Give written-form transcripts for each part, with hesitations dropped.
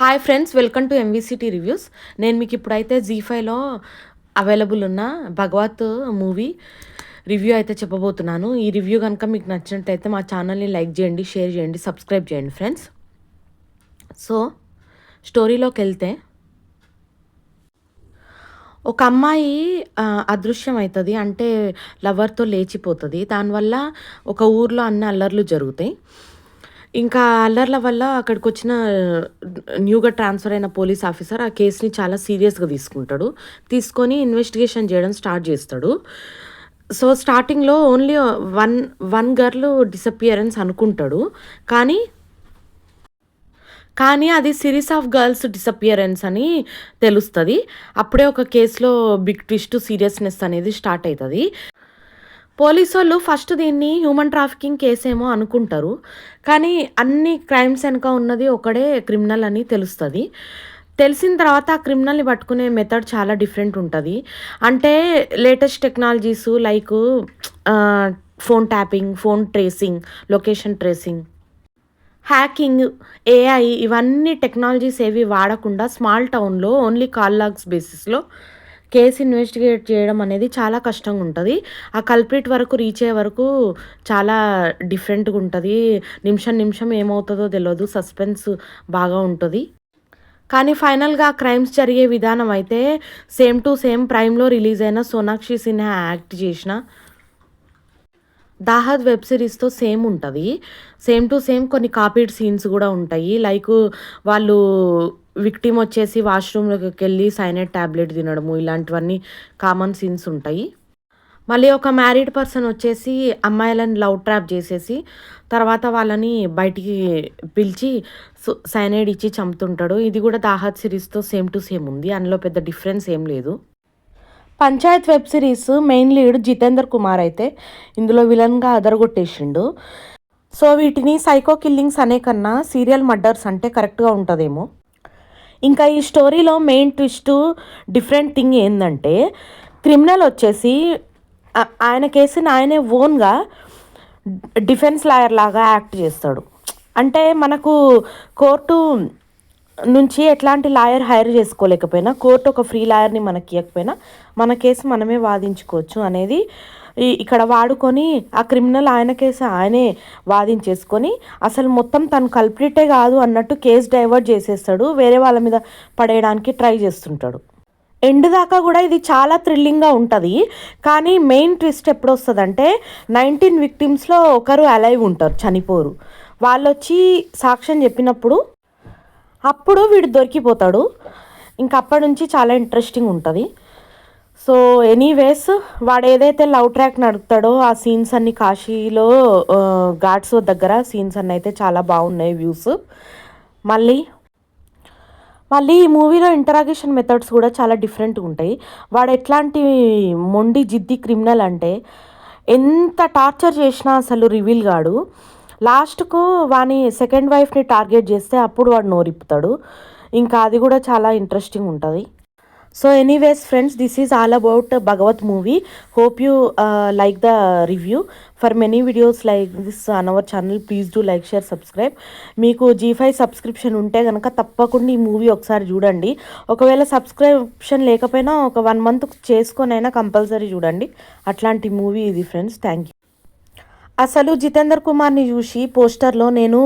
Hi friends, welcome to MVCT reviews. నేను మీకు ఇప్పుడైతే జీ5లో అవైలబుల్ ఉన్న భగవత్ మూవీ రివ్యూ అయితే చెప్పబోతున్నాను. ఈ రివ్యూ కనుక మీకు నచ్చినట్లయితే మా ఛానల్ని లైక్ చేయండి, షేర్ చేయండి, సబ్స్క్రైబ్ చేయండి ఫ్రెండ్స్. సో స్టోరీలోకి వెళ్తే, ఒక అమ్మాయి అదృశ్యం అవుతుంది, అంటే లవర్తో లేచిపోతుంది. దానివల్ల ఒక ఊర్లో అన్ని అల్లర్లు జరుగుతాయి. ఇంకా అల్లర్ల వల్ల అక్కడికి వచ్చిన న్యూగా ట్రాన్స్ఫర్ అయిన పోలీస్ ఆఫీసర్ ఆ కేసుని చాలా సీరియస్గా తీసుకొని ఇన్వెస్టిగేషన్ చేయడం స్టార్ట్ చేస్తాడు. సో స్టార్టింగ్లో ఓన్లీ వన్ గర్ల్ డిసపియరెన్స్ అనుకుంటాడు, కానీ అది సిరీస్ ఆఫ్ గర్ల్స్ డిసపియరెన్స్ అని తెలుస్తుంది. అప్పుడే ఒక కేసులో బిగ్ ట్విస్ట్, సీరియస్నెస్ అనేది స్టార్ట్ అవుతుంది. పోలీసు వాళ్ళు ఫస్ట్ దీన్ని హ్యూమన్ ట్రాఫికింగ్ కేసేమో అనుకుంటారు, కానీ అన్ని క్రైమ్స్ వెనక ఉన్నది ఒకడే క్రిమినల్ అని తెలుస్తుంది. తెలిసిన తర్వాత ఆ క్రిమినల్ని పట్టుకునే మెథడ్ చాలా డిఫరెంట్ ఉంటుంది. అంటే latest technologies like phone tapping, phone tracing, location tracing, hacking, AI, ఇవన్నీ టెక్నాలజీస్ ఏవి వాడకుండా స్మాల్ టౌన్లో ఓన్లీ కాల్ లాగ్స్ బేసిస్లో కేసు ఇన్వెస్టిగేట్ చేయడం అనేది చాలా కష్టంగా ఉంటుంది. ఆ కల్ప్రిట్ వరకు రీచ్ అయ్యే వరకు చాలా డిఫరెంట్గా ఉంటుంది. నిమిషం ఏమవుతుందో తెలియదు, సస్పెన్స్ బాగా ఉంటుంది. కానీ ఫైనల్గా క్రైమ్స్ జరిగే విధానం అయితే సేమ్ టు సేమ్ ప్రైమ్లో రిలీజ్ అయిన సోనాక్షి సిన్హా యాక్ట్ చేసిన దాహద్ వెబ్ సిరీస్తో సేమ్ ఉంటుంది. సేమ్ టు సేమ్ కొన్ని కాపీడ్ సీన్స్ కూడా ఉంటాయి. లైక్ వాళ్ళు విక్టిమ్ వచ్చేసి వాష్రూమ్లోకి వెళ్ళి సైనైడ్ ట్యాబ్లెట్ తినడము, ఇలాంటివన్నీ కామన్ సీన్స్ ఉంటాయి. మళ్ళీ ఒక మ్యారీడ్ పర్సన్ వచ్చేసి అమ్మాయిలను లవ్ ట్రాప్ చేసేసి తర్వాత వాళ్ళని బయటికి పిలిచి సైనైడ్ ఇచ్చి చంపుతుంటాడు. ఇది కూడా దాహద్ సిరీస్తో సేమ్ టు సేమ్ ఉంది, అందులో పెద్ద డిఫరెన్స్ ఏం లేదు. Panchayat web series main lead Jitender Kumar అయితే ఇందులో విలన్గా అదరగొట్టేసిండు. సో వీటిని సైకో కిల్లింగ్స్ అనే కన్నా సీరియల్ మర్డర్స్ అంటే కరెక్ట్గా ఉంటుందేమో. ఇంకా ఈ స్టోరీలో మెయిన్ ట్విస్ట్, డిఫరెంట్ థింగ్ ఏంటంటే, క్రిమినల్ వచ్చేసి ఆయన కేసుని ఆయనే ఓన్గా డిఫెన్స్ లాయర్ లాగా యాక్ట్ చేస్తాడు. అంటే మనకు కోర్టు నుంచి ఎట్లాంటి లాయర్ హైర్ చేసుకోలేకపోయినా, కోర్టు ఒక ఫ్రీ లాయర్ని మనకి ఇవ్వకపోయినా మన కేసు మనమే వాదించుకోవచ్చు అనేది ఇక్కడ వాడుకొని ఆ క్రిమినల్ ఆయన కేసు ఆయనే వాదించేసుకొని అసలు మొత్తం తను కల్ప్రిటే కాదు అన్నట్టు కేసు డైవర్ట్ చేసేస్తాడు, వేరే వాళ్ళ మీద పడేయడానికి ట్రై చేస్తుంటాడు. ఎండ్ దాకా కూడా ఇది చాలా థ్రిల్లింగ్గా ఉంటుంది. కానీ మెయిన్ ట్విస్ట్ ఎప్పుడు వస్తుందంటే, 19 విక్టిమ్స్లో ఒకరు అలైవ్ ఉంటారు, చనిపోరు. వాళ్ళు వచ్చి సాక్ష్యం చెప్పినప్పుడు అప్పుడు వీడు దొరికిపోతాడు. ఇంక అప్పటి నుంచి చాలా ఇంట్రెస్టింగ్ ఉంటుంది. సో ఎనీవేస్, వాడు ఏదైతే లవ్ ట్రాక్ నడుపుతాడో ఆ సీన్స్ అన్ని కాశీలో ఘాట్స్ దగ్గర సీన్స్ అన్నీ అయితే చాలా బాగున్నాయి, వ్యూస్. మళ్ళీ ఈ మూవీలో ఇంటరాగేషన్ మెథడ్స్ కూడా చాలా డిఫరెంట్గా ఉంటాయి. వాడు ఎట్లాంటి మొండి జిద్ది క్రిమినల్ అంటే, ఎంత టార్చర్ చేసినా అసలు రివీల్ కాడు. లాస్ట్కు వాని సెకండ్ వైఫ్ని టార్గెట్ చేస్తే అప్పుడు వాడు నోరిప్పుతాడు. ఇంకా అది కూడా చాలా ఇంట్రెస్టింగ్ ఉంటుంది. So anyways friends, this is all about Bhagwat movie. Hope you like the review. For many videos like this on our channel, please do like, share, subscribe. మీకు జీ5 సబ్స్క్రిప్షన్ ఉంటే కనుక తప్పకుండా ఈ మూవీ ఒకసారి చూడండి. ఒకవేళ సబ్స్క్రిప్షన్ లేకపోయినా ఒక 1 మంత్ చేసుకొనైనా కంపల్సరీ చూడండి. అట్లాంటి మూవీ ఇది ఫ్రెండ్స్. Thank you. అసలు జితేందర్ కుమార్ని చూసి పోస్టర్లో నేను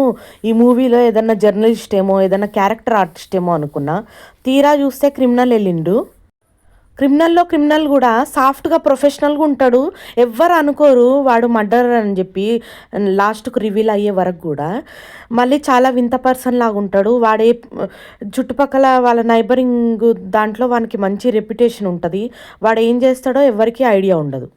ఈ మూవీలో ఏదన్నా జర్నలిస్ట్ ఏమో, ఏదన్నా క్యారెక్టర్ ఆర్టిస్ట్ ఏమో అనుకున్నా. తీరా చూస్తే క్రిమినల్ వెళ్ళిండు. క్రిమినల్లో క్రిమినల్ కూడా సాఫ్ట్గా ప్రొఫెషనల్గా ఉంటాడు. ఎవ్వరు అనుకోరు వాడు మర్డర్ అని చెప్పి లాస్ట్కు రివీల్ అయ్యే వరకు కూడా. మళ్ళీ చాలా వింత పర్సన్ లాగా ఉంటాడు. వాడే చుట్టుపక్కల వాళ్ళ నైబరింగ్ దాంట్లో వానికి మంచి రెప్యుటేషన్ ఉంటుంది. వాడు ఏం చేస్తాడో ఎవరికీ ఐడియా ఉండదు.